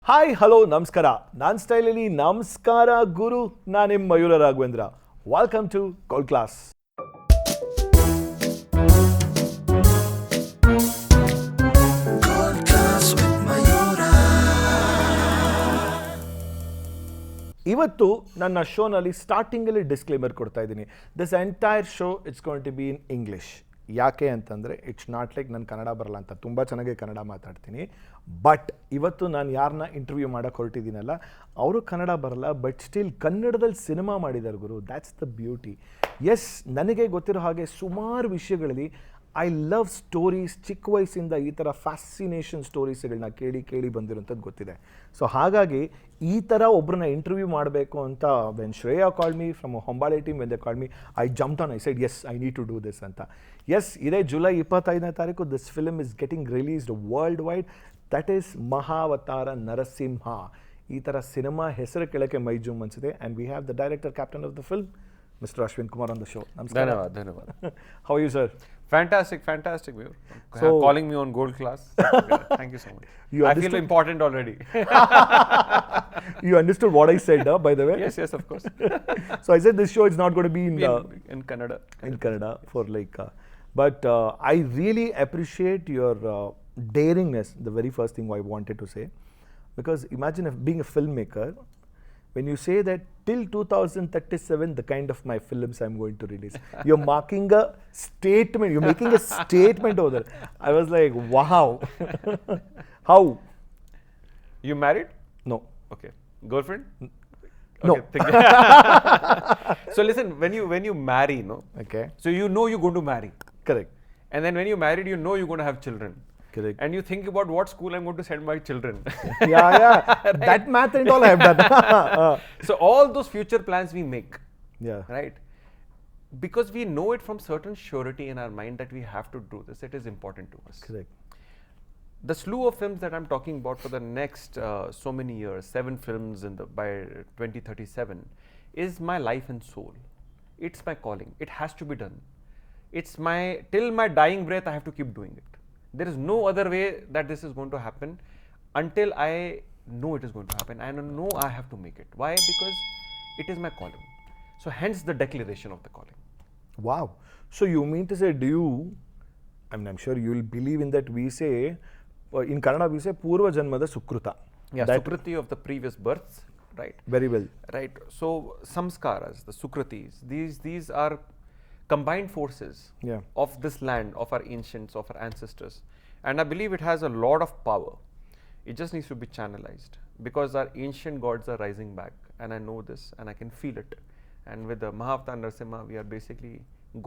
Hi hello ನಮಸ್ಕಾರ ನಾನು ಸ್ಟೈಲಲ್ಲಿ ನಮಸ್ಕಾರ ಗುರು ನಾನು ನಿಮ್ಮ Mayura Raghavendra welcome to gold class. ಇವತ್ತು ನನ್ನ ಶೋನಲ್ಲಿ ಸ್ಟಾರ್ಟಿಂಗಲ್ಲಿ ಡಿಸ್ಕ್ಲೇಮರ್ ಕೊಡ್ತಾ ಇದ್ದೀನಿ. This entire show it's going to be in English. ಯಾಕೆ ಅಂತಂದರೆ ಇಟ್ಸ್ ನಾಟ್ ಲೈಕ್ ನಾನು ಕನ್ನಡ ಬರಲ್ಲ ಅಂತ, ತುಂಬ ಚೆನ್ನಾಗಿ ಕನ್ನಡ ಮಾತಾಡ್ತೀನಿ. ಬಟ್ ಇವತ್ತು ನಾನು ಯಾರನ್ನ ಇಂಟರ್ವ್ಯೂ ಮಾಡೋಕ್ಕೆ ಹೊರಟಿದ್ದೀನಲ್ಲ ಅವರು ಕನ್ನಡ ಬರಲ್ಲ, ಬಟ್ ಸ್ಟಿಲ್ ಕನ್ನಡದಲ್ಲಿ ಸಿನಿಮಾ ಮಾಡಿದ್ದಾರೆ ಗುರು. That's the beauty. ಎಸ್, ನನಗೆ ಗೊತ್ತಿರೋ ಹಾಗೆ ಸುಮಾರು ವಿಷಯಗಳಲ್ಲಿ ಐ ಲವ್ ಸ್ಟೋರೀಸ್. ಚಿಕ್ಕ ವಯಸ್ಸಿಂದ ಈ ಥರ ಫ್ಯಾಸಿನೇಷನ್ ಸ್ಟೋರೀಸ್ಗಳನ್ನ ಕೇಳಿ ಕೇಳಿ ಬಂದಿರೋಂಥದ್ದು ಗೊತ್ತಿದೆ. ಸೊ ಹಾಗಾಗಿ ಈ ಥರ ಒಬ್ಬರನ್ನ ಇಂಟರ್ವ್ಯೂ ಮಾಡಬೇಕು ಅಂತ when Shreya called me from Hombale team, when they called me, I jumped on, I said yes, I need to do this ಅಂತ. ಎಸ್, ಇದೇ ಜುಲೈ 25ನೇ ತಾರೀಕು this film is getting released world wide. That is Mahavatar Narsimha. ಈ ಥರ ಸಿನಿಮಾ ಹೆಸರು ಕೇಳೋಕ್ಕೆ ಮೈ ಜುಮ್ ಅನಿಸಿದೆ. And we have the director captain of the film, Mr. Ashwin Kumar on the show. Namaskar. Dhanyavad. How are you, sir? Fantastic, Mayur. So, calling me on Gold Class. Thank you so much. I feel important already. You understood what I said, by the way? Yes, of course. So I said this show is not going to be in Kannada. In Kannada for like, but I really appreciate your daringness. The very first thing I wanted to say, because imagine if being a filmmaker, when you say that till 2037 the kind of my films I'm going to release, you're marking a statement, you're making a statement over there. I was like, wow. How? You married? No. Okay. Girlfriend? No. Okay. So listen, when you marry, no? Okay. So you know you're going to marry. Correct. And then when you married, you know you're going to have children. Correct. And you think about what school I'm going to send my children. Yeah. Right? That math and all I have done. So all those future plans we make. Yeah. Right? Because we know it from certain surety in our mind that we have to do this. It is important to us. Correct. The slew of films that I'm talking about for the next so many years, 7 films by 2037, is my life and soul. It's my calling. It has to be done. It's till my dying breath, I have to keep doing it. There is no other way that this is going to happen until I know it is going to happen. I know I have to make it. Why? Because it is my calling. So hence the declaration of the calling. Wow. So you mean to say, I'm sure you will believe in that. We say, in Kannada we say, Purva Janmada Sukruta. Yeah, Sukruti of the previous births, right? Very well. Right. So samskaras, the Sukrutis, these are combined forces of this land, of our ancients, of our ancestors. And I believe it has a lot of power. It just needs to be channelized because our ancient gods are rising back. And I know this and I can feel it. And with the Mahavatar Narasimha, we are basically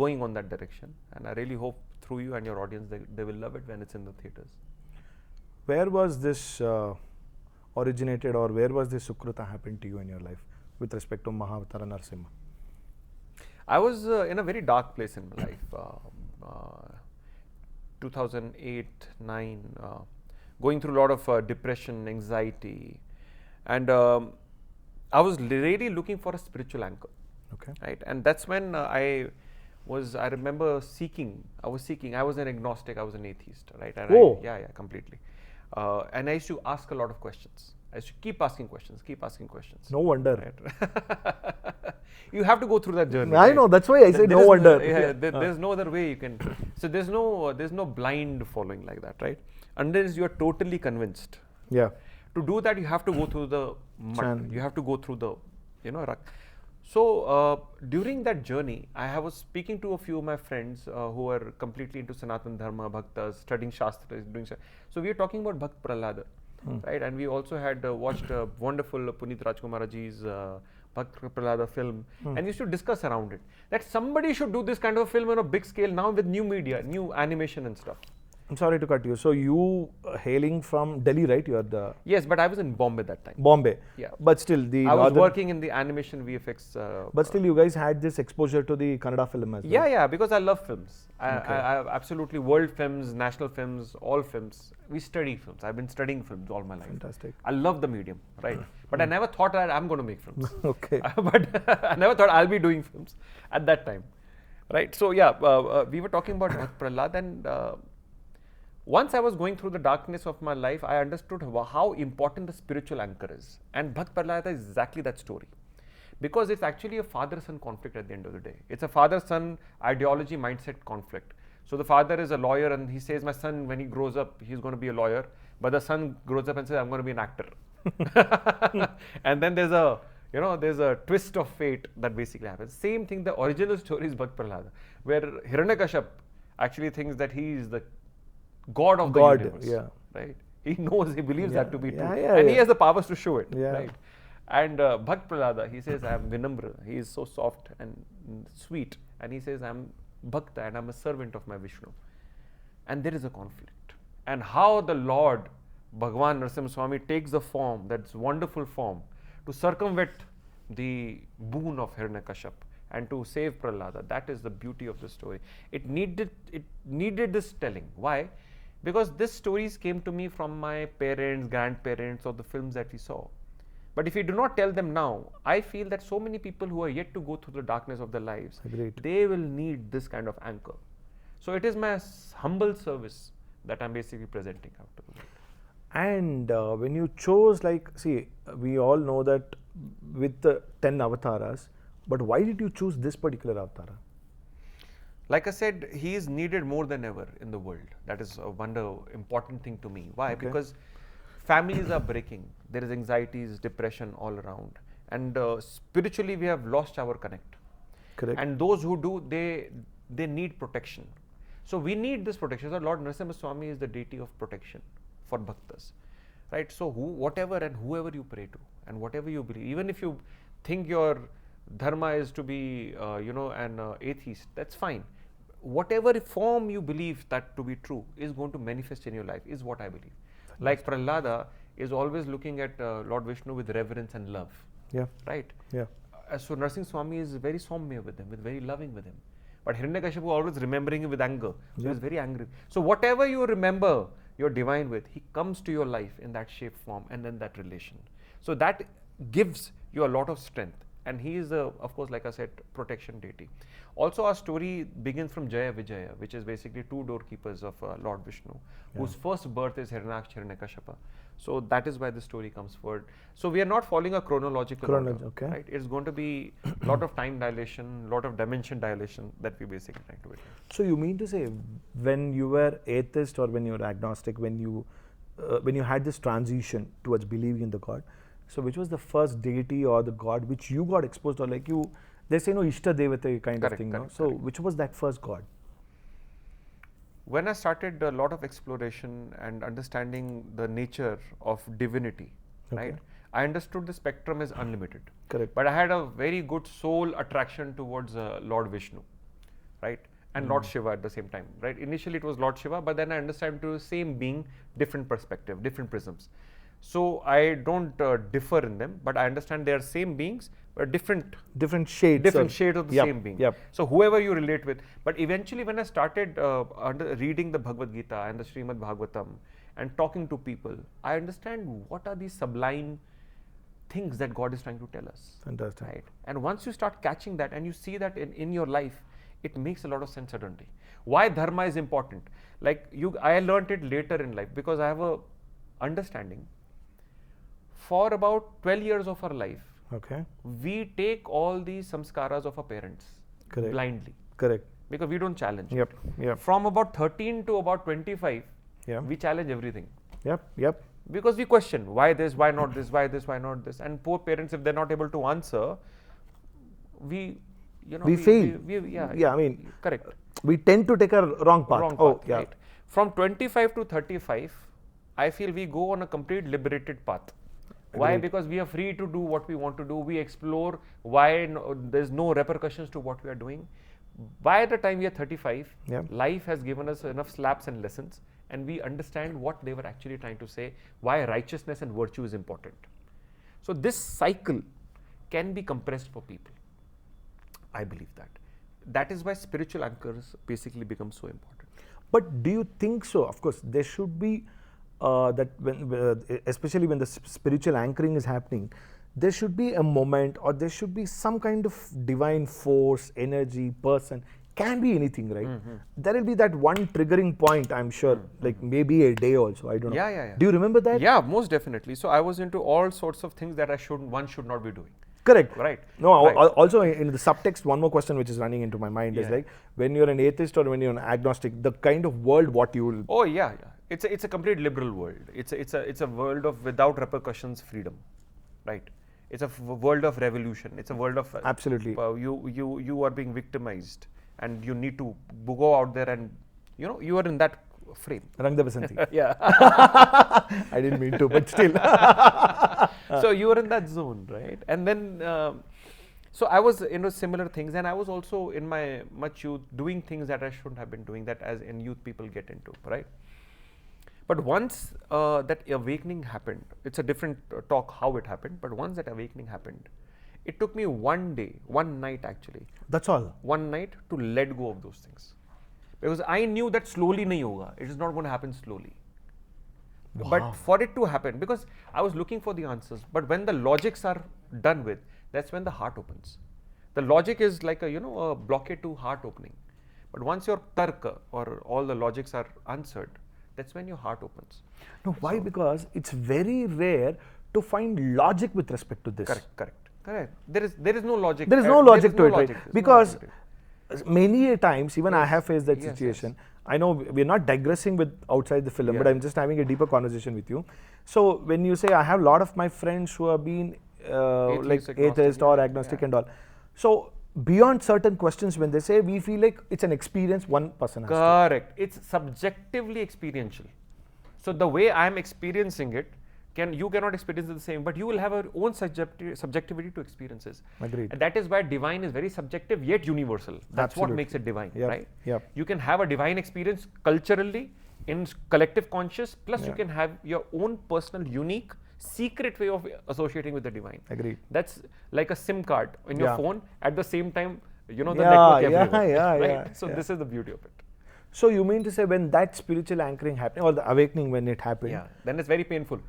going on that direction. And I really hope through you and your audience, they will love it when it's in the theatres. Where was this originated, or where was this Sukruta happened to you in your life with respect to Mahavatar Narasimha? I was in a very dark place in my life, 2008-9, going through a lot of depression, anxiety, and I was really looking for a spiritual anchor. Okay. Right, and that's when I remember seeking. I was an agnostic. I was an atheist. Right. And yeah, completely. And I used to ask a lot of questions. I used to keep asking questions. No wonder. Right. You have to go through that journey. I know, that's why I say no wonder. There's no other way you can. So there's no blind following like that, right? Unless you are totally convinced. Yeah. To do that, you have to go through the mud. You have to go through the, ruck. So during that journey, I was speaking to a few of my friends who are completely into Sanatan Dharma, Bhaktas, studying Shastras, doing so. So we were talking about Bhakt Prahlada, right? And we also had watched a wonderful Puneet Rajkumaraji's Bhakt Prahlada film, and used to discuss around it. That somebody should do this kind of a film on a big scale now with new media, new animation and stuff. I'm sorry to cut you. So you hailing from Delhi, right? You are the... Yes, but I was in Bombay that time. Bombay. Yeah. But still the... I was working in the animation VFX. But still you guys had this exposure to the Kannada film as well. Yeah, because I love films. I absolutely, world films, national films, all films. We study films. I've been studying films all my life. Fantastic. I love the medium, right? But I never thought that I'm going to make films. Okay. But I never thought I'll be doing films at that time. Right? So yeah, we were talking about Bhakt Prahlad, and once I was going through the darkness of my life, I understood how important the spiritual anchor is. And Bhakt Prahlada is exactly that story. Because it's actually a father-son conflict at the end of the day. It's a father-son ideology mindset conflict. So the father is a lawyer and he says, my son, when he grows up, he's going to be a lawyer. But the son grows up and says, I'm going to be an actor. And then there's a, there's a twist of fate that basically happens. Same thing, the original story is Bhakt Prahlada, where Hiranyakashipu actually thinks that he is the god of the universe. Right? He knows, he believes that to be true. And he has the powers to show it. Right? And Bhakt Prahlada, he says, I am Vinamra. He is so soft and sweet. And he says, I am Bhakta and I am a servant of my Vishnu. And there is a conflict. And how the Lord, Bhagwan Narasimha Swami, takes the form, that's wonderful form, to circumvent the boon of Hiranyakashipu and to save Prahlada. That is the beauty of the story. It needed this telling. Why? Because these stories came to me from my parents, grandparents, or the films that we saw. But if we do not tell them now, I feel that so many people who are yet to go through the darkness of their lives, they will need this kind of anchor. So it is my humble service that I'm basically presenting out to the world. And when you chose, we all know that with the 10 avatars, but why did you choose this particular avatar? Like I said, he is needed more than ever in the world. That is a important thing to me. Why? Because families are breaking. There is anxieties, depression all around. And spiritually, we have lost our connect. Correct. And those who do, they need protection. So we need this protection. So Lord Narasimha Swami is the deity of protection for bhaktas. Right? So whatever and whoever you pray to and whatever you believe, even if you think your dharma is to be, an atheist, that's fine. Whatever form you believe that to be true is going to manifest in your life, is what I believe. Like Prahlada is always looking at Lord Vishnu with reverence and love. Right? So Narasimha Swami is very soumya with him, very loving with him. But Hiranyakashipu always remembering him with anger. So he is very angry. So whatever you remember your divine with, he comes to your life in that shape, form, and then that relation. So that gives you a lot of strength. And he is, of course, like I said, protection deity. Also, our story begins from Jaya Vijaya, which is basically two doorkeepers of Lord Vishnu, whose first birth is Hiranyakashipu. So that is why the story comes forward. So we are not following a chronological order. Right? It's going to be a lot of time dilation, a lot of dimension dilation that we basically trying to achieve. So you mean to say, when you were atheist or when you were agnostic, when you had this transition towards believing in the God, so which was the first deity or the God which you got exposed, or like you, they say no Ishta Devata kind of thing. So which was that first God? When I started a lot of exploration and understanding the nature of divinity, right? I understood the spectrum is unlimited. But I had a very good soul attraction towards Lord Vishnu, right? And Lord Shiva at the same time, right? Initially it was Lord Shiva, but then I understand to the same being, different perspective, different prisms. So I don't differ in them, but I understand they are same beings, but different shades of the same being. So whoever you relate with. But eventually when I started reading the Bhagavad Gita and the Srimad Bhagavatam and talking to people, I understand what are these sublime things that God is trying to tell us. Fantastic. Right? And once you start catching that and you see that in your life, it makes a lot of sense suddenly. Why dharma is important? I learned it later in life because I have a understanding. For about 12 years of our life, we take all these samskaras of our parents blindly. Because we don't challenge. From about 13 to about 25, we challenge everything. Because we question why this, why not this, why this, why not this. And poor parents, if they're not able to answer, we fail. Correct. We tend to take a wrong path. Right. From 25 to 35, I feel we go on a complete liberated path. Why? Because we are free to do what we want to do. We explore why there's no repercussions to what we are doing. By the time we are 35, life has given us enough slaps and lessons, and we understand what they were actually trying to say, why righteousness and virtue is important. So this cycle can be compressed for people. I believe that. That is why spiritual anchors basically become so important. But do you think so? Of course, there should be that when, especially when the spiritual anchoring is happening, there should be a moment or there should be some kind of divine force, energy, person can be anything, right? There will be that one triggering point, I'm sure, like maybe a day also, I don't know. Yeah. Do you remember that? Yeah, most definitely. So I was into all sorts of things that one should not be doing. Correct. Right. No, Right. also in the subtext, one more question which is running into my mind is like, when you're an atheist or when you're an agnostic, the kind of world what you will... Oh yeah. It's a complete liberal world. It's a world of without repercussions freedom, right? It's a world of revolution. It's a world of Absolutely. You are being victimized, and you need to go out there and you are in that frame. Rang the Basanti. Yeah. I didn't mean to, but still. So you are in that zone, right? And then so I was similar things, and I was also in my much youth doing things that I shouldn't have been doing, that as in youth people get into, right? But once that awakening happened, it's a different talk how it happened, but once that awakening happened, it took me one night actually. That's all. One night to let go of those things. Because I knew that slowly nahi hoga. It is not going to happen slowly. Wow. But for it to happen, because I was looking for the answers, but when the logics are done with, that's when the heart opens. The logic is like a blockade to heart opening. But once your tarka or all the logics are answered, that's when your heart opens. No, why? Because it's very rare to find logic with respect to this. Correct. There is no logic. There is no logic to it, right? Because many a times, even I have faced that situation. I know we're not digressing with outside the film, but I'm just having a deeper conversation with you. So when you say, I have a lot of my friends who have been like atheist or agnostic and all. So beyond certain questions, when they say, we feel like it's an experience one person has. Correct. It's subjectively experiential. So the way I'm experiencing it, you cannot experience it the same, but you will have your own subjectivity to experiences. Agreed. And that is why divine is very subjective yet universal. That's Absolutely. what makes it divine, right? Yep. You can have a divine experience culturally in collective conscious, plus you can have your own personal, unique, secret way of associating with the divine. Agreed. That's like a SIM card in your phone. At the same time, the network everywhere. Right? So this is the beauty of it. So you mean to say when that spiritual anchoring happened, or the awakening when it happened? Then it's very painful.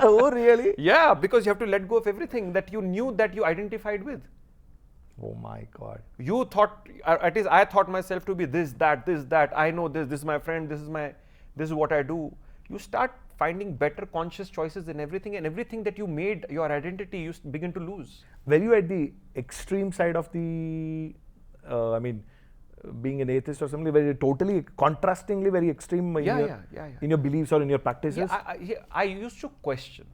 Oh, really? Yeah, because you have to let go of everything that you knew that you identified with. Oh my God. You thought, at least I thought myself to be this, that. I know this is my friend, this is what I do. You start finding better conscious choices in everything, and everything that you made your identity, you begin to lose. Were you at the extreme side of the, being an atheist or something, very totally contrastingly very extreme in your beliefs or in your practices? I used to question.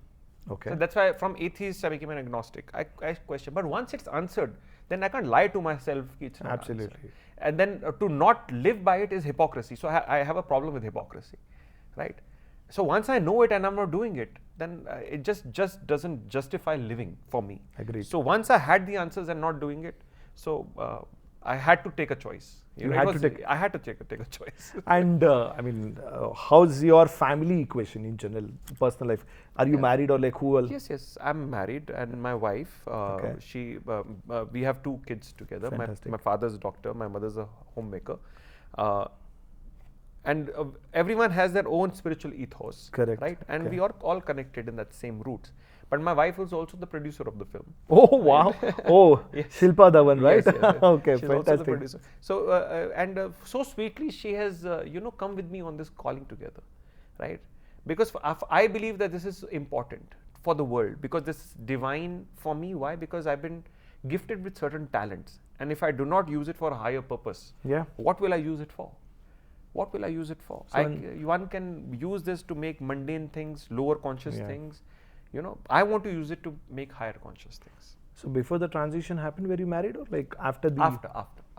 Okay. So that's why from atheist I became an agnostic. I question, but once it's answered, then I can't lie to myself. It's not Absolutely. answered. And then to not live by it is hypocrisy. So I have a problem with hypocrisy, right? So once I know it and I'm not doing it, then it just doesn't justify living for me. Agreed. So once I had the answers and not doing it, so I had to take a choice. I had to take a choice. And how's your family equation in general, personal life? Are you married or like who else? Yes. I'm married, and my wife, she, we have 2 kids together. My father's a doctor, my mother's a homemaker. And everyone has their own spiritual ethos. Correct. Right? And we are all connected in that same roots. But my wife was also the producer of the film. Oh, wow. Oh, Shilpa Dhawan, right? Yes. Okay, She's fantastic. also the producer. So, so sweetly she has, come with me on this calling together, right? Because I believe that this is important for the world, because this is divine for me. Why? Because I've been gifted with certain talents. And if I do not use it for a higher purpose, what will I use it for? What will I use it for? So one can use this to make mundane things, lower conscious things. I want to use it to make higher conscious things. So before the transition happened, were you married or like after the... After.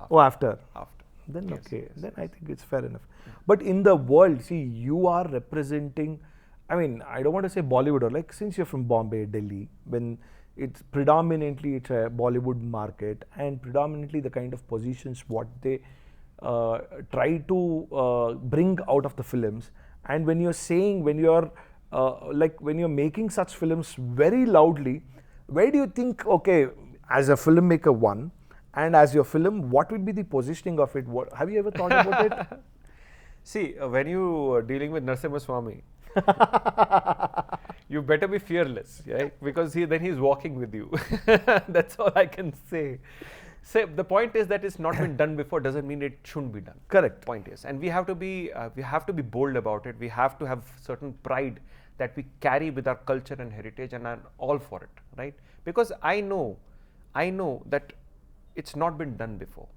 Oh, after. After. Then Yes, okay, yes, then I think it's fair enough. But in the world, see, you are representing, I don't want to say Bollywood, or like since you're from Bombay, Delhi, when it's predominantly it's a Bollywood market, and predominantly the kind of positions what they try to bring out of the films. And when you're saying, when you're making such films very loudly, where do you think, okay, as a filmmaker one, and as your film, what would be the positioning of it? Have you ever thought about it? See, when you are dealing with Narsimha Swami, you better be fearless, right? Because then he's walking with you. That's all I can say. So the point is that it's not been done before doesn't mean it shouldn't be done. Correct. Point is, and we have to be bold about it. We have to have certain pride that we carry with our culture and heritage, and I'm all for it, right? Because I know that it's not been done before.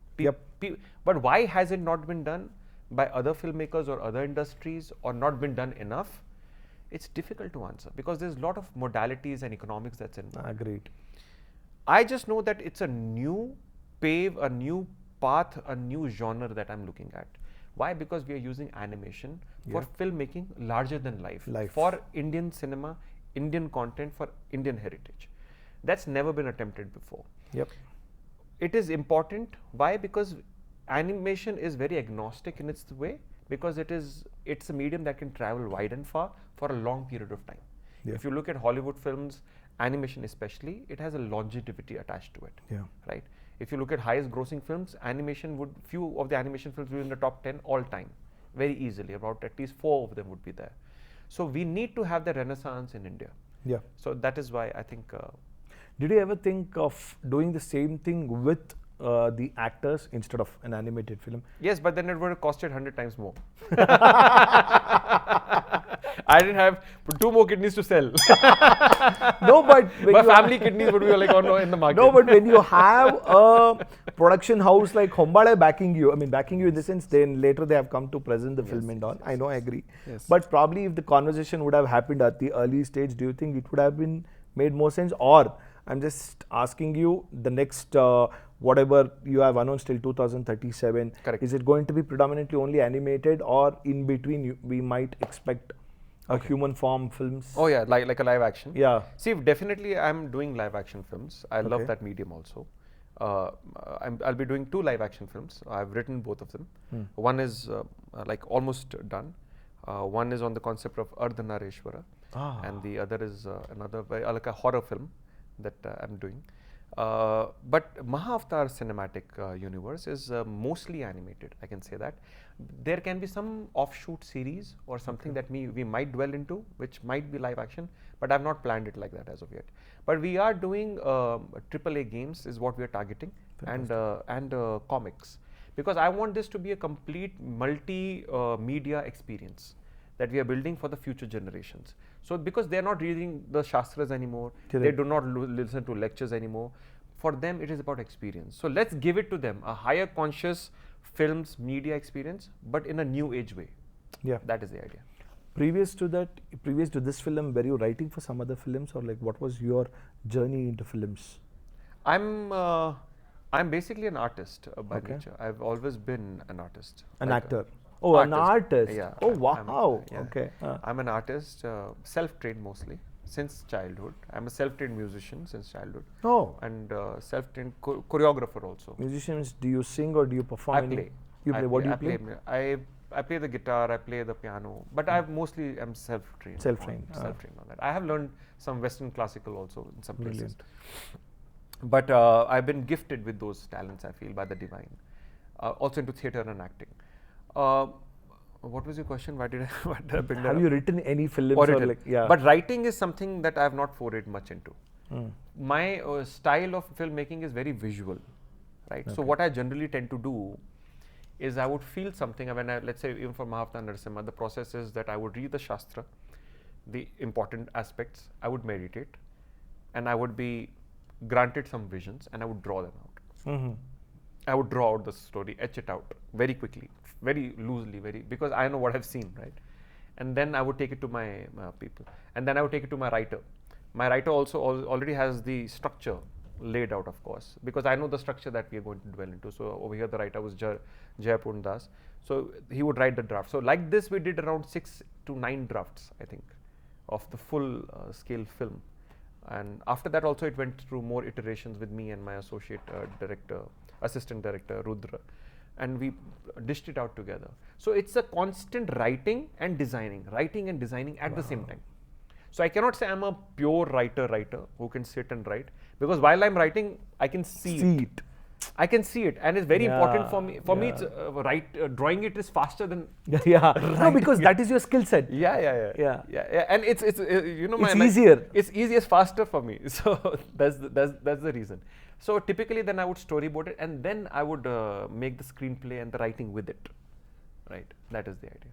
But why has it not been done by other filmmakers or other industries, or not been done enough? It's difficult to answer because there's a lot of modalities and economics that's involved. Agreed. I just know that it's a new a new path, a new genre that I'm looking at. Why? Because we are using animation for filmmaking larger than life, for Indian cinema, Indian content, for Indian heritage. That's never been attempted before. It is important. Why? Because animation is very agnostic in its way, because it's a medium that can travel wide and far for a long period of time. If you look at Hollywood films, animation especially, it has a longevity attached to it. Right? If you look at highest grossing films, few of the animation films will be in the top 10 all time, very easily. About at least 4 of them would be there. So we need to have the renaissance in India. So that is why I think. Did you ever think of doing the same thing with the actors instead of an animated film? Yes, but then it would have costed 100 times more. I didn't have 2 more kidneys to sell. No, but my family kidneys would be like in the market. No, but when you have a production house like Hombale backing you, I mean backing you in the sense, then later they have come to present the film and all. I know, I agree. But probably if the conversation would have happened at the early stage, do you think it would have been made more sense? Or I'm just asking you, the next whatever you have announced till 2037, is it going to be predominantly only animated, or in between we might expect a human form films? Oh yeah, like a live action. See, definitely I'm doing live action films. I love that medium also. I'll be doing 2 live action films. I've written both of them. One is like almost done. One is on the concept of Ardhanareshwara, and the other is another like a horror film that I'm doing. But Mahavatar cinematic universe is mostly animated, I can say that. There can be some offshoot series or something that we might dwell into, which might be live action, but I've not planned it like that as of yet. But we are doing AAA games is what we are targeting, and comics, because I want this to be a complete media experience that we are building for the future generations. So because they are not reading the Shastras anymore, they do not listen to lectures anymore. For them, it is about experience. So let's give it to them, a higher conscious films, media experience, but in a new age way. That is the idea. Previous to this film, were you writing for some other films, or like what was your journey into films? I'm basically an artist by nature. I've always been an artist. An actor. Oh, an artist. Yeah. Oh, wow. I'm an artist, self-trained mostly since childhood. I'm a self-trained musician since childhood. Oh. And self-trained choreographer also. Musicians, do you sing or do you perform? I play. You play. What do you play? I play the guitar, I play the piano, but I mostly am self-trained. Self-trained. Self-trained on that. I have learned some Western classical also in some places. But I've been gifted with those talents, I feel, by the divine. Also into theatre and acting. What was your question? Why did I bring that Have up? you written any films? Or like, But writing is something that I have not forayed much into. My style of filmmaking is very visual, right? So what I generally tend to do is I would feel something when let's say even for Mahavatar Narasimha, the process is that I would read the Shastra, the important aspects, I would meditate, and I would be granted some visions, and I would draw them out. I would draw out the story, etch it out very quickly, very loosely, because I know what I've seen, right? And then I would take it to my people, and then I would take it to my writer. My writer also already has the structure laid out, of course, because I know the structure that we are going to dwell into. So over here, the writer was Jayapur Das. So he would write the draft. So like this, we did around 6 to 9 drafts, I think, of the full scale film. And after that also, it went through more iterations with me and my assistant director, Rudra. And we dished it out together. So it's a constant writing and designing at the same time. So I cannot say I'm a pure writer who can sit and write, because while I'm writing, I can see it. I can see it, and it's very important for me. For me, yeah. it's drawing it is faster than Yeah. No, because that is your skill set. yeah. And it's you know, It's easier. It's easiest, faster for me. So that's the reason. So typically, then I would storyboard it, and then I would make the screenplay and the writing with it. Right. That is the idea.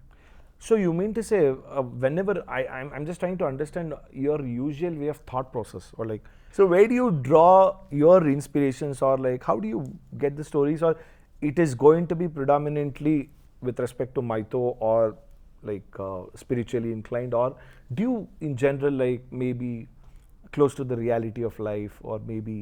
So you mean to say, whenever I'm just trying to understand your usual way of thought process, or like, so where do you draw your inspirations, or like, how do you get the stories, or it is going to be predominantly with respect to mytho, or like spiritually inclined, or do you in general like maybe close to the reality of life, or maybe?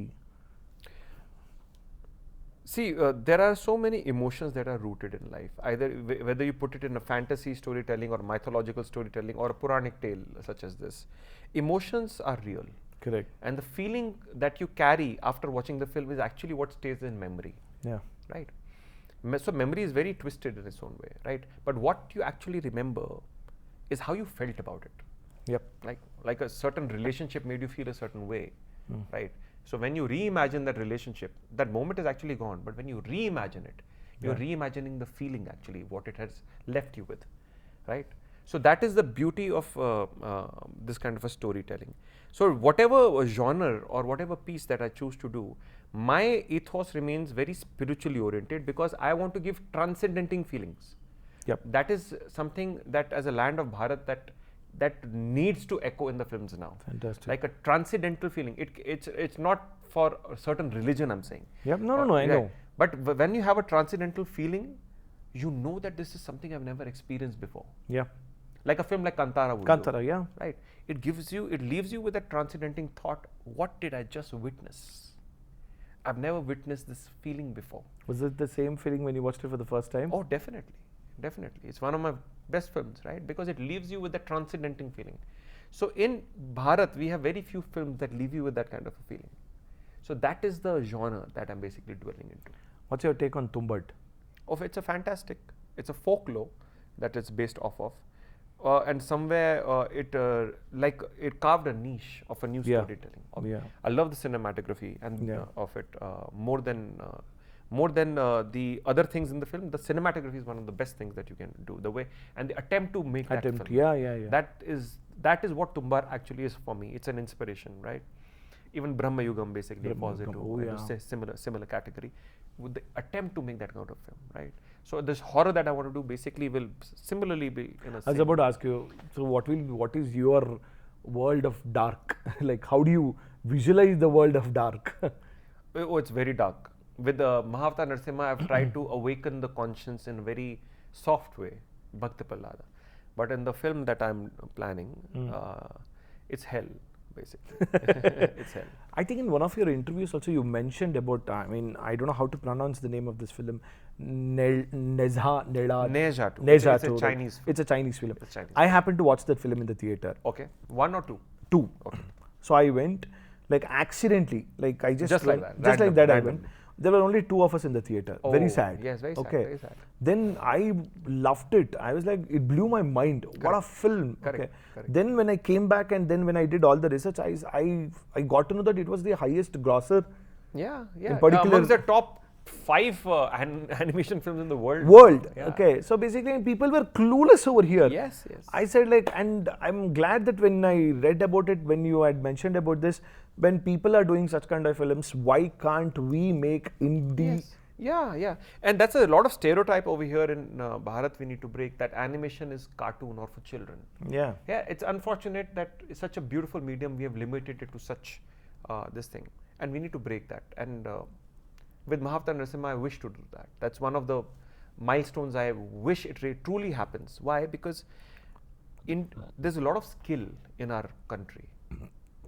See, there are so many emotions that are rooted in life. Either whether you put it in a fantasy storytelling or mythological storytelling or a Puranic tale such as this, emotions are real. Correct. And the feeling that you carry after watching the film is actually what stays in memory. Yeah. Right. So memory is very twisted in its own way, right? But what you actually remember is how you felt about it. Yep. Like a certain relationship made you feel a certain way, right? So when you reimagine that relationship, that moment is actually gone. But when you reimagine it, you're reimagining the feeling actually, what it has left you with, right? So that is the beauty of this kind of a storytelling. So whatever genre or whatever piece that I choose to do, my ethos remains very spiritually oriented, because I want to give transcendenting feelings. Yep. That is something that, as a land of Bharat, that needs to echo in the films now. Fantastic. Like a transcendental feeling. It's not for a certain religion, I'm saying. Yep. No, I know. But when you have a transcendental feeling, you know that this is something I've never experienced before. Yeah. Like a film like Kantara would Kantara, do, yeah. right? It leaves you with a transcendenting thought. What did I just witness? I've never witnessed this feeling before. Was it the same feeling when you watched it for the first time? Oh, definitely. It's one of my best films, right? Because it leaves you with a transcendenting feeling. So in Bharat, we have very few films that leave you with that kind of a feeling. So that is the genre that I'm basically dwelling into. What's your take on Tumbat? It's a folklore that it's based off of. And somewhere it carved a niche of a new storytelling. I love the cinematography and of it more than the other things in the film. The cinematography is one of the best things that you can do. The way and the attempt to make that film. That is what Tumbar actually is for me. It's an inspiration, right? Even Brahma Yugam basically falls into similar category with the attempt to make that kind of film, right? So this horror that I want to do basically will similarly be in a. I was about to ask you. So what is your world of dark? Like, how do you visualize the world of dark? Oh, it's very dark. With Mahavatar Narasimha, I've tried to awaken the conscience in a very soft way, Bhakti Pallada. But in the film that I'm planning, it's hell, basically. It's hell. I think in one of your interviews also you mentioned about, I don't know how to pronounce the name of this film, Nezhatu. It's a Chinese film. It's a Chinese film. I happened to watch that film in the theater. Okay. 1 or 2? 2. Okay. So I went, like accidentally, like I just like went, that. Just like that I went. There were only 2 of us in the theater. Oh, very sad. Yes, very sad. Okay. Very sad. Then I loved it. I was like, it blew my mind. Correct. What a film. Correct. Then when I came back and then when I did all the research, I got to know that it was the highest grosser. Yeah. In particular, amongst the top 5 animation films in the world. Yeah. Okay. So basically people were clueless over here. Yes. I said like, and I'm glad that when I read about it, when you had mentioned about this, when people are doing such kind of films, why can't we make indie? Yes. Yeah. And that's a lot of stereotype over here in Bharat we need to break, that animation is cartoon or for children. Yeah. Yeah, it's unfortunate that it's such a beautiful medium, we have limited it to such this thing. And we need to break that. And with Mahavatar Narasimha, I wish to do that. That's one of the milestones I wish it truly happens. Why? Because there's a lot of skill in our country.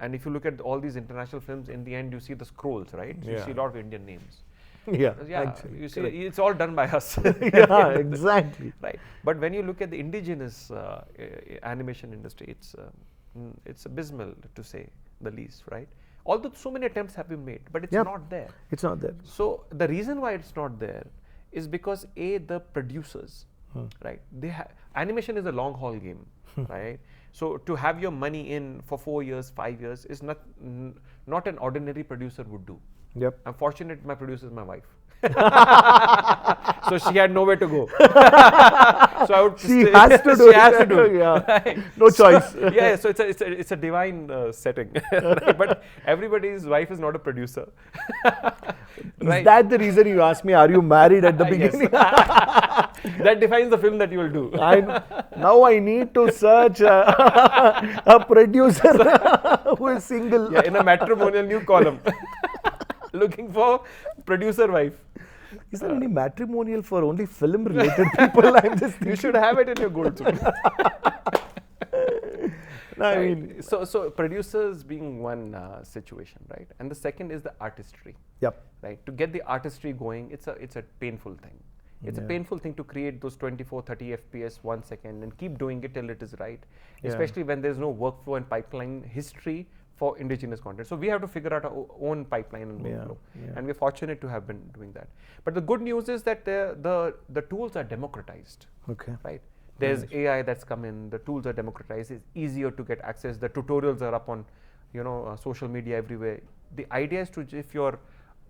And if you look at all these international films, in the end you see the scrolls, right? So you see a lot of Indian names. Yeah, actually, you see, it's all done by us. Yeah, exactly. Right. But when you look at the indigenous animation industry, it's abysmal, to say the least, right? Although so many attempts have been made, but it's not there. It's not there. So the reason why it's not there is because the producers, right? Animation is a long haul game, right? So to have your money in for 4 years, 5 years is not an ordinary producer would do. Yep. I'm fortunate my producer is my wife. So she had nowhere to go. So I would She has to do she has to it. do it. Yeah. No choice. Yeah, so it's a divine setting. Right? But everybody's wife is not a producer. Is that the reason you asked me, are you married at the Yes. beginning? That defines the film that you will do. Now I need to search a producer who is single. Yeah, in a matrimonial new column. Looking for producer wife. Is there any matrimonial for only film related people? I'm just You should have it in your goals. No, I mean, so producers being one situation, right? And the second is the artistry. yep. Right? To get the artistry going, it's a painful thing. It's a painful thing to create those 24, 30 FPS 1 second and keep doing it till it is right. Yeah. Especially when there's no workflow and pipeline history for indigenous content. So we have to figure out our own pipeline and workflow. Yeah. And we're fortunate to have been doing that. But the good news is that the tools are democratized. Okay. Right? There's AI that's come in, the tools are democratized, it's easier to get access, the tutorials are up on social media everywhere. The idea is if you're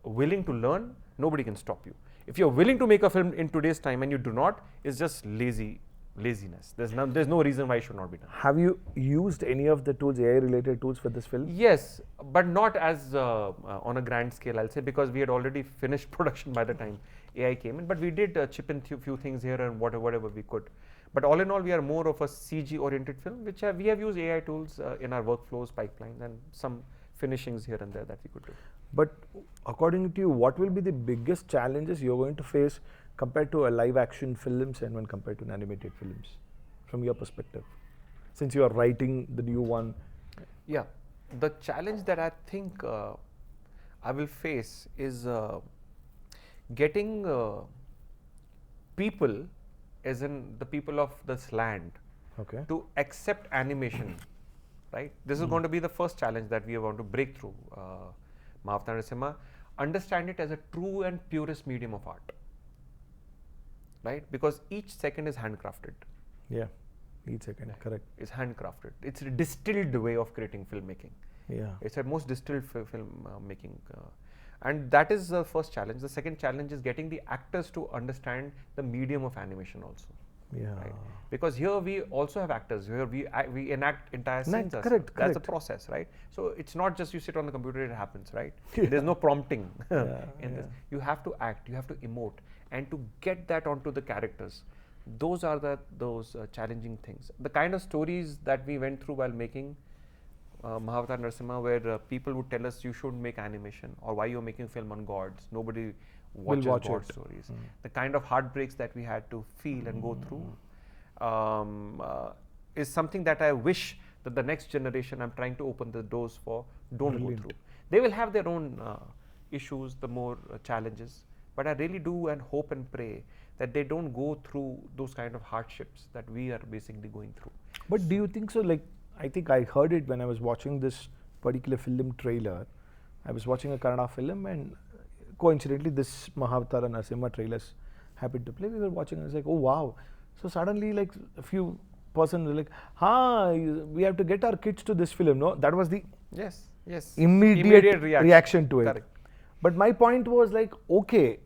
willing to learn, nobody can stop you. If you're willing to make a film in today's time and you do not, it's just laziness. There's no reason why it should not be done. Have you used any of the tools, AI related tools for this film? Yes, but not as on a grand scale, I'll say, because we had already finished production by the time AI came in. But we did chip in few things here and whatever we could. But all in all, we are more of a CG-oriented film, which we have used AI tools in our workflows, pipeline, and some finishings here and there that we could do. But according to you, what will be the biggest challenges you're going to face compared to a live action films and when compared to an animated films, from your perspective, since you are writing the new one? Yeah, the challenge that I think I will face is getting people, as in the people of this land, Okay. to accept animation. Right? This is going to be the first challenge that we are going to break through. Mahavatar Narasimha, understand it as a true and purest medium of art. Right? Because each second is handcrafted. Yeah. Each second. Correct. It's handcrafted. It's a distilled way of creating filmmaking. Yeah. It's a most distilled film making. And that is the first challenge. The second challenge is getting the actors to understand the medium of animation also. Yeah. Right? Because here we also have actors. Here we enact entire scenes. Correct. That's a process, right? So it's not just you sit on the computer, it happens, right? There's no prompting in this. You have to act, you have to emote, and to get that onto the characters. Those are those challenging things. The kind of stories that we went through while making Mahavatar Narasimha, where people would tell us you should make animation, or why you're making film on gods. Nobody watches God stories. The kind of heartbreaks that we had to feel and go through is something that I wish that the next generation I'm trying to open the doors for don't go through. They will have their own issues, the more challenges, but I really do and hope and pray that they don't go through those kind of hardships that we are basically going through. But do you think so? Like, I think I heard it when I was watching this particular film trailer. I was watching a Kannada film, and coincidentally this Mahavatar Narasimha trailers happened to play. We were watching and I was like, oh wow. So suddenly like a few persons were like, we have to get our kids to this film. No, that was the immediate reaction to it. Correct. But my point was like, okay,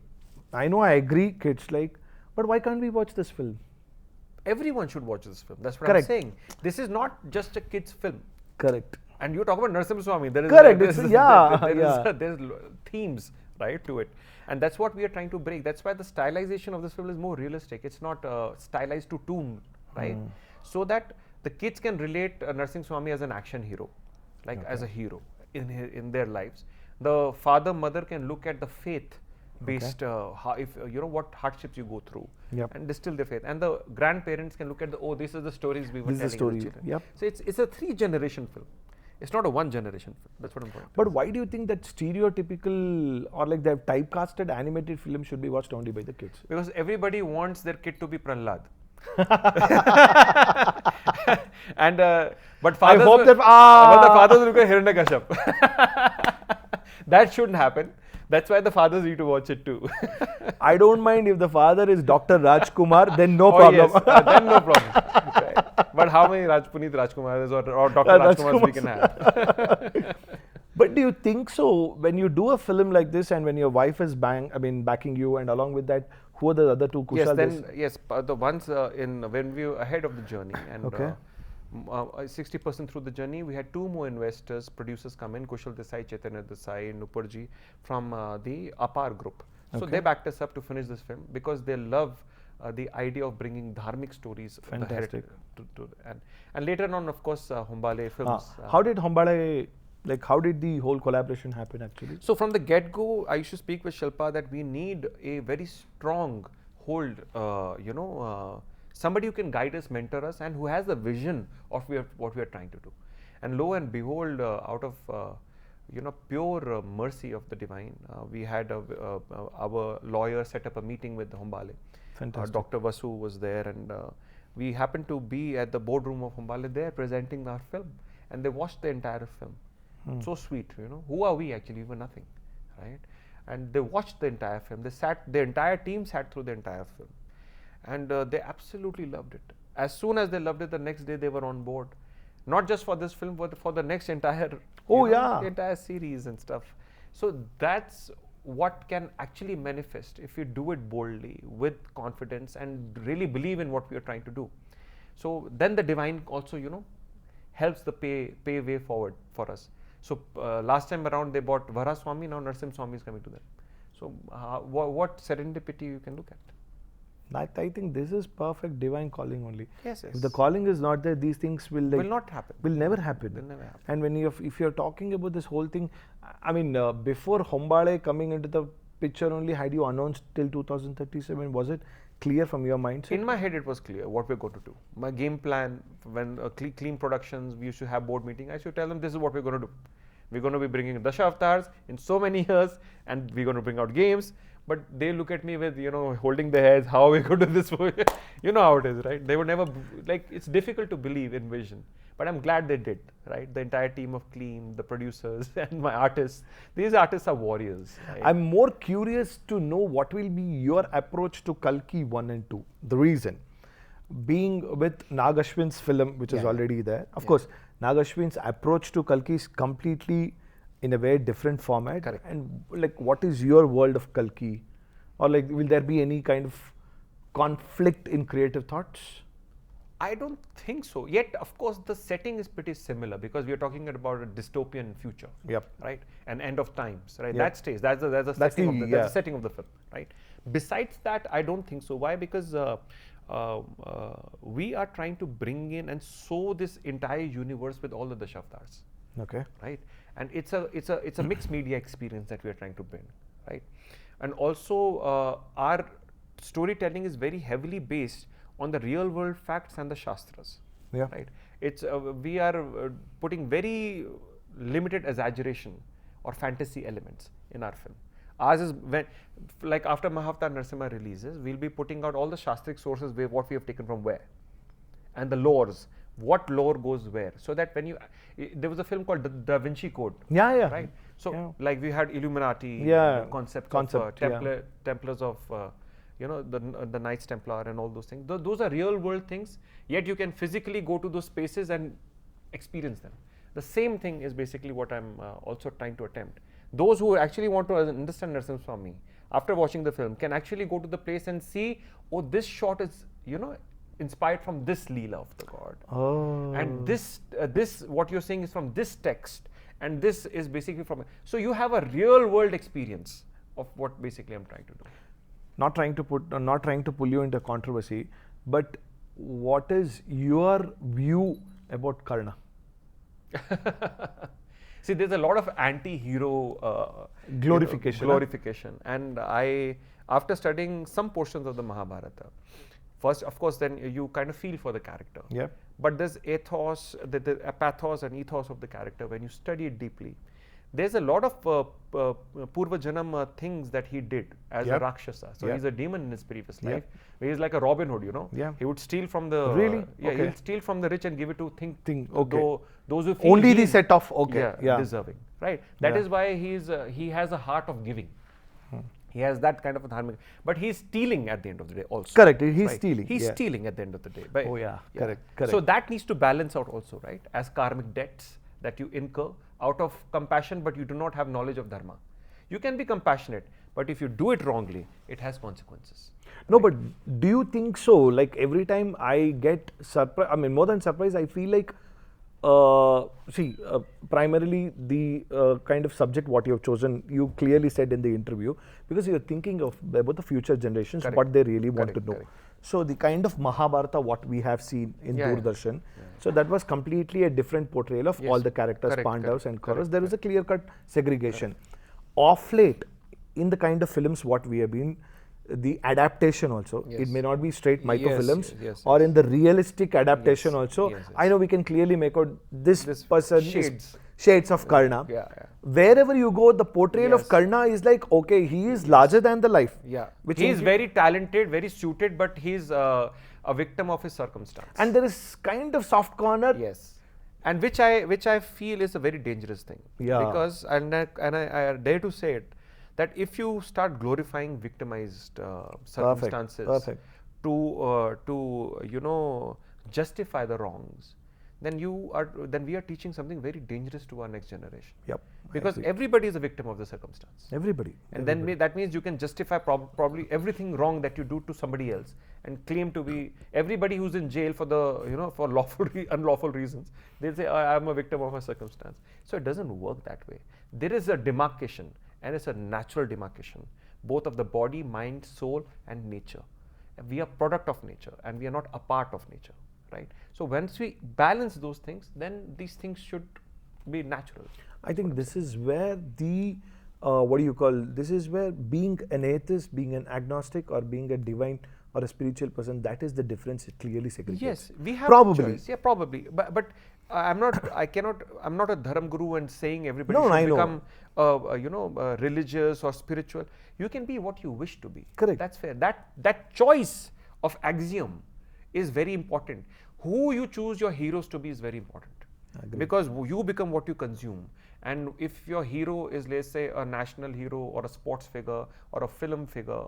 I know, I agree, kids like, but why can't we watch this film? Everyone should watch this film. That's what Correct. I'm saying. This is not just a kids' film. Correct. And you talk about Narsimha Swami. There is Correct. there's themes, right, to it. And that's what we are trying to break. That's why the stylization of this film is more realistic. It's not stylized to tune, right? So that the kids can relate Narsimha Swami as an action hero, like as a hero in their lives. The father, mother can look at the faith based what hardships you go through and distill their faith, and the grandparents can look at this is the stories we were telling the children. So it's a 3-generation film. It's not a 1-generation film. That's what I'm pointing. But why do you think that stereotypical or like the typecasted animated film should be watched only by the kids? Because everybody wants their kid to be Prahlad. And but fathers I hope will, that but the fathers will go Hiranyakashipu. That shouldn't happen. That's why the fathers need to watch it too. I don't mind if the father is Dr. Rajkumar, then no problem. Yes, then no problem. Right. But how many Puneet Rajkumars or Dr. Rajkumars we can have? But But do you think so when you do a film like this and when your wife is backing you, and along with that, who are the other two Kushal? The ones when we were ahead of the journey and Okay. 60% through the journey, we had two more investors, producers come in, Kushal Desai, Chaitanya Desai, Nupurji from the Apar group. So Okay. they backed us up to finish this film because they love the idea of bringing Dharmic stories. of the Fantastic. heritage and later on, of course, Hombale Films. How did Hombale, how did the whole collaboration happen actually? So from the get-go, I used to speak with Shilpa that we need a very strong hold, somebody who can guide us, mentor us, and who has a vision of what we are trying to do. And lo and behold, out of pure mercy of the divine, we had our lawyer set up a meeting with Hombale. Fantastic. Dr. Vasu was there, and we happened to be at the boardroom of Hombale there presenting our film, and they watched the entire film. So sweet, who are we actually? We were nothing, right? And they watched the entire film. The entire team sat through the entire film, and they absolutely loved it. As soon as they loved it, the next day they were on board, not just for this film, but for the next entire the entire series and stuff. So that's what can actually manifest if you do it boldly, with confidence, and really believe in what we are trying to do. So then the divine also, helps the pay way forward for us. So last time around they bought Vara Swami, now Narsimha Swami is coming to them. So what serendipity you can look at. I think this is perfect divine calling only. Yes. If the calling is not there, these things will not happen. Will never happen. Will never happen. And when if you're talking about this whole thing, before Hombale coming into the picture only, had you announced till 2037? Was it clear from your mindset? In my head, it was clear what we're going to do. My game plan, when clean productions, we used to have board meeting. I should tell them this is what we're going to do. We're going to be bringing Dasha avatars in so many years, and we're going to bring out games. But they look at me with, holding their heads, how are we going to do this? You know how it is, right? They would never, it's difficult to believe in vision. But I'm glad they did, right? The entire team of Clean, the producers, and my artists. These artists are warriors. Right? I'm more curious to know what will be your approach to Kalki 1 and 2. The reason being with Nag Ashwin's film, which is already there. Of course, Nag Ashwin's approach to Kalki is completely in a very different format. Correct. And what is your world of Kalki? Or will there be any kind of conflict in creative thoughts? I don't think so. Yet, of course, the setting is pretty similar because we are talking about a dystopian future. Yep. Right? An end of times, right? Yep. That stays. That's the setting of the film, right? Besides that, I don't think so. Why? Because we are trying to bring in and sow this entire universe with all the Dashavatars. Okay. Right? And it's a mixed media experience that we are trying to bring, right? And also our storytelling is very heavily based on the real world facts and the shastras. Yeah. Right? It's we are putting very limited exaggeration or fantasy elements in our film. Ours is after Mahavatar Narasimha releases, we'll be putting out all the shastric sources what we have taken from where, and the lores. What lore goes where, so that when there was a film called the Da Vinci Code. Yeah. Right. So we had Illuminati concept of Templars of the Knights Templar and all those things. Those are real world things. Yet you can physically go to those spaces and experience them. The same thing is basically what I'm also trying to attempt. Those who actually want to understand Narsimha Swami after watching the film can actually go to the place and see, oh, this shot is inspired from this Leela of the god. Oh. And this what you're saying is from this text, and this is basically from. So you have a real world experience of what basically I'm trying to do. Not trying to pull you into controversy, but what is your view about Karna? See, there's a lot of anti-hero glorification, and after studying some portions of the Mahabharata, first, of course, then you kind of feel for the character. Yeah. But there's ethos, the pathos and ethos of the character. When you study it deeply, there's a lot of Purva Janam things that he did as a Rakshasa. So he's a demon in his previous life. He's like a Robin Hood, Yeah. He would steal from the okay. he'll steal from the rich and give it to okay. Those who feel only the set of deserving, right? That is why he has a heart of giving. He has that kind of a dharmic, but he's stealing at the end of the day also. Correct, he's stealing. He's stealing at the end of the day. Correct. So that needs to balance out also, right? As karmic debts, that you incur out of compassion, but you do not have knowledge of dharma. You can be compassionate, but if you do it wrongly, it has consequences. No, but do you think so? Like every time I get surprised, I mean, more than surprised, I feel like, primarily the kind of subject what you have chosen, you clearly said in the interview, because you're thinking of about the future generations, Correct. what they really want to Correct, know. correct. So the kind of Mahabharata what we have seen in Yeah, yeah. Doordarshan, so that was completely a different portrayal of all Yes. the characters, Correct, Pandavas correct, and Kauravas. correct, There is a clear-cut segregation. Of late, in the kind of films what we have been, the adaptation also, it Yes. may not be straight mytho Yes, films, yes, or yes. in the realistic adaptation Yes, also. yes, yes. I know we can clearly make out this person is shades. shades of Karna. Yeah, yeah. Wherever you go, the portrayal of Yes. Karna is like, okay, he is larger than the life. Yeah, Which he is inclu- very talented, very suited, but he's a victim of his circumstance. And there is kind of soft corner. yes, and which I feel is a very dangerous thing. Yeah. Because I dare to say it, that if you start glorifying victimized circumstances Perfect. to justify the wrongs, then we are teaching something very dangerous to our next generation. Yep. I Because agree. everybody is a victim of the circumstance. Everybody. And then that means you can justify probably everything wrong that you do to somebody else, and claim to be everybody who's in jail for the for lawful unlawful reasons. They'll say, I'm a victim of a circumstance. So it doesn't work that way. There is a demarcation, and it's a natural demarcation, both of the body, mind, soul, and nature. And we are product of nature, and we are not a part of nature, right? So once we balance those things, then these things should be natural. I think this is where the this is where being an atheist, being an agnostic, or being a divine or a spiritual person, that is the difference. It clearly segregates. Yes, we have Probably. choice. Yeah, probably. But I'm not a dharam guru and saying everybody No, should I know. become religious or spiritual. You can be what you wish to be. Correct. That's fair. That choice of axiom is very important. Who you choose your heroes to be is very important. Agree. Because you become what you consume. And if your hero is, let's say, a national hero or a sports figure or a film figure,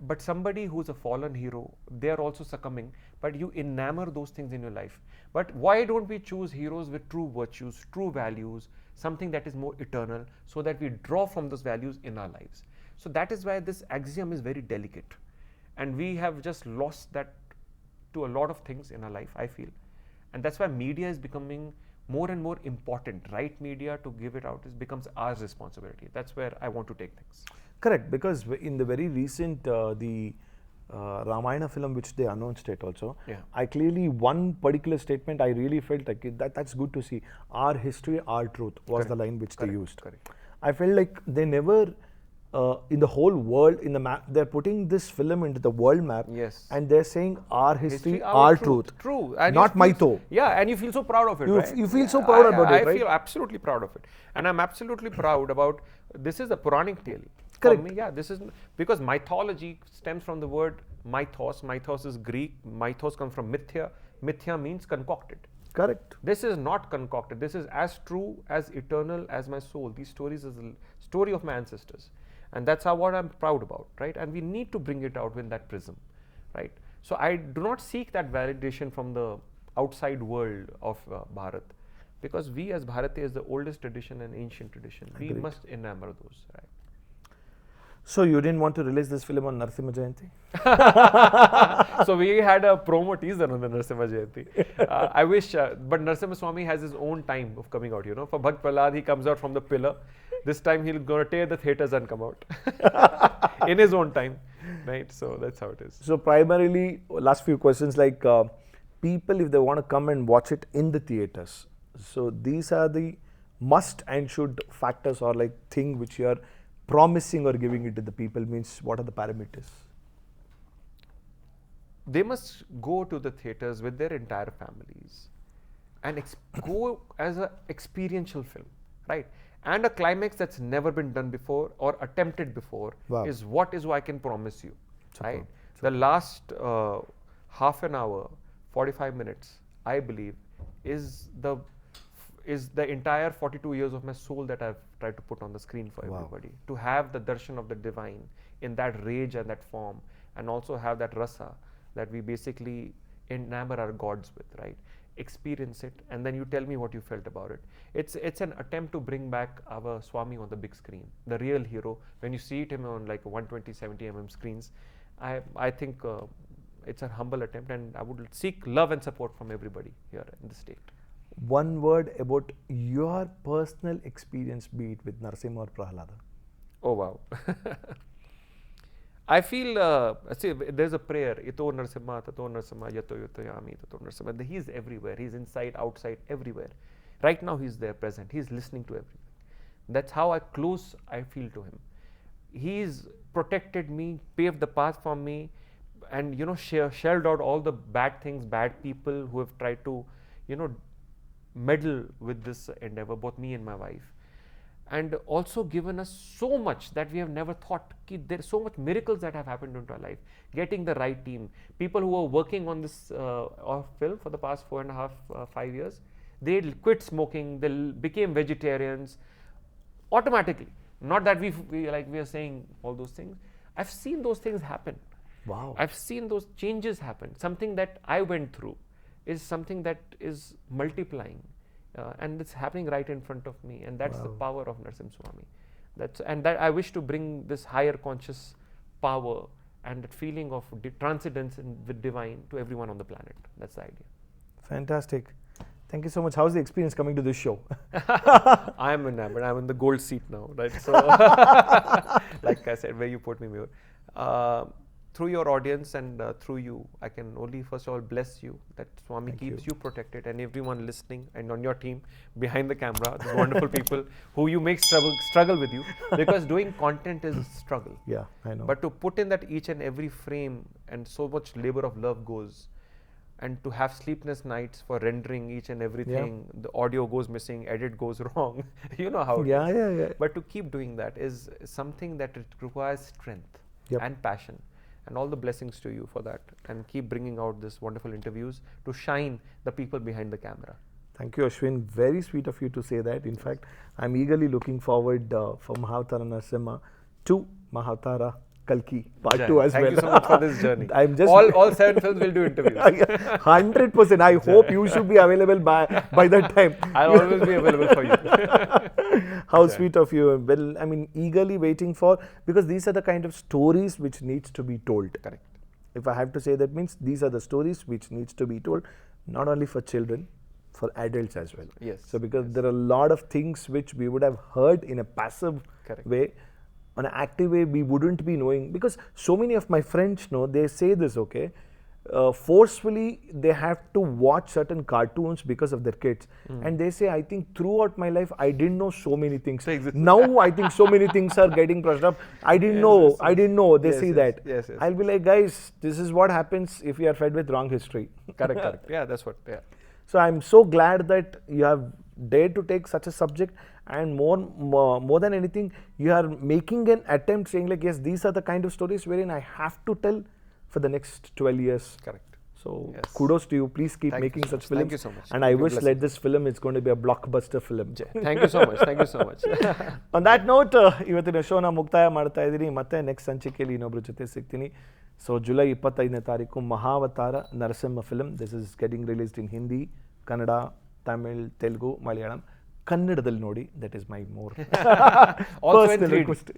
but somebody who's a fallen hero, they are also succumbing, but you enamor those things in your life. But why don't we choose heroes with true virtues, true values, something that is more eternal, so that we draw from those values in our lives? So that is why this axiom is very delicate. And we have just lost that to a lot of things in our life, I feel. And that's why media is becoming more and more important. Right media to give it out becomes our responsibility. That's where I want to take things. Correct, because in the very recent Ramayana film which they announced it also, Yeah. I clearly, one particular statement I really felt like that's good to see. Our history, our truth was the line which they used. Correct. I felt like they never, in the whole world, in the map, they're putting this film into the world map, Yes. and they're saying our history, our truth. True. And Not you feel- mytho. Yeah, and you feel so proud of it, You right? f- you feel so proud about it, I right? feel absolutely proud of it. And I'm absolutely proud about, this is a Puranic tale. Correct. For me, yeah, this is, because mythology stems from the word mythos. Mythos is Greek. Mythos comes from mithya. Mithya means concocted. Correct. This is not concocted. This is as true, as eternal as my soul. These stories is the story of my ancestors. And that's what I'm proud about, right? And we need to bring it out with that prism, right? So I do not seek that validation from the outside world of Bharat, because we as Bharatiya is the oldest tradition and ancient tradition. We Agreed. must enamor those, right? So you didn't want to release this film on Narsimha Jayanti? So we had a promo teaser on the Narsimha Jayanti. I wish, but Narsimha Swami has his own time of coming out, For Bhakt Prahlad, he comes out from the pillar. This time he'll gonna tear the theatres and come out in his own time, right? So that's how it is. So primarily, last few questions, like people, if they want to come and watch it in the theaters, so these are the must and should factors, or like thing which you are promising or giving it to the people, means what are the parameters? They must go to the theatres with their entire families and go as an experiential film, right? And a climax that's never been done before or attempted before. Wow. is what I can promise you, right? Superb. The last half an hour, 45 minutes, I believe, is the entire 42 years of my soul that I've tried to put on the screen for Wow. everybody. To have the darshan of the divine in that rage and that form, and also have that rasa that we basically enamor our gods with, right? experience it, and then you tell me what you felt about it. It's an attempt to bring back our Swami on the big screen, the real hero. When you see him on like 120, 70 screens, I think it's a humble attempt, and I would seek love and support from everybody here in the state. One word about your personal experience, be it with Narsimha or Prahlada. Oh wow. I feel, see, there's a prayer, Ito Narsimha, Tato Narsimha, Yato Yato Yami, Tato Narsimha. He's everywhere. He's inside, outside, everywhere. Right now, he's there, present. He's listening to everything. That's how close I feel to him. He's protected me, paved the path for me, and, you know, shelled out all the bad things, bad people who have tried to, you know, meddle with this endeavor, both me and my wife. And also given us so much that we have never thought. There's so much miracles that have happened into our life. Getting the right team, people who were working on this film for the past 4.5, 5 years, they quit smoking, they became vegetarians automatically. Not that we are saying all those things. I've seen those things happen. Wow. I've seen those changes happen. Something that I went through is something that is multiplying. And it's happening right in front of me, and that's the power of Narsimha Swami. That I wish to bring this higher conscious power and that feeling of transcendence with divine to everyone on the planet. That's the idea. Fantastic. Thank you so much. How's the experience coming to this show? I'm enamored. I'm in the gold seat now, right? So, like I said, where you put me, Mayur. Through your audience and through you, I can only first of all bless you that Swami keeps you protected, and everyone listening and on your team behind the camera, these wonderful people who you make struggle with you, because doing content is a struggle. Yeah, I know. But to put in that each and every frame, and so much labor of love goes, and to have sleepless nights for rendering each and everything, the audio goes missing, edit goes wrong, you know how it is. Yeah. But to keep doing that is something that it requires strength and passion. And all the blessings to you for that, and keep bringing out this wonderful interviews to shine the people behind the camera. Thank you, Ashwin. Very sweet of you to say that. In fact, I'm eagerly looking forward for Mahavatar Narasimha to Mahavatar Kalki Part 2 as well. Thank you so much for this journey. I'm just all 7 films will do interviews. 100%. I hope you should be available by that time. I'll always be available for you. How sweet of you. Well, I mean, eagerly waiting for, because these are the kind of stories which needs to be told. Correct. If I have to say that, means these are the stories which needs to be told, not only for children, for adults as well. Yes. So because there are a lot of things which we would have heard in a passive way, on an active way we wouldn't be knowing, because so many of my friends know, they say this, okay, forcefully they have to watch certain cartoons because of their kids, and they say, I think throughout my life I didn't know so many things. Now I think so many things are getting brushed up. I didn't know. They see that. I'll be like, guys, this is what happens if you are fed with wrong history. Correct. Yeah, that's what. Yeah. So I'm so glad that you have dared to take such a subject, and more than anything, you are making an attempt, saying like, yes, these are the kind of stories wherein I have to tell for the next 12 years. Correct. So kudos to you. Please keep making such films. Thank you so much. And I wish that this film is going to be a blockbuster film. Thank you so much. Thank you so much. On that note, ಇವತ್ತಿನ ಶೋನ ಮುಕ್ತಾಯ ಮಾಡ್ತಾ ಇದ್ದೀನಿ. ಮತ್ತೆ next ಸಂಚಿಕೆಯಲ್ಲಿ ಇನ್ನೊಬ್ರ ಜೊತೆ ಸಿಗ್ತೀನಿ. So July 25ನೇ ತಾರೀಕು Mahavatar Narsimha film. This is getting released in Hindi, Kannada, Tamil, Telugu, Malayalam. ಕನ್ನಡದಲ್ಲಿ ನೋಡಿ, that is my more personal request.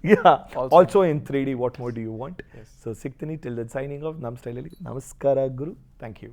Also in 3D. What more do you want? So ಸಿಗ್ತೀನಿ. Till then, signing off. ನಮ್ಮ ಸ್ಟೈಲಲ್ಲಿ ನಮಸ್ಕಾರ ಗುರು. Thank you.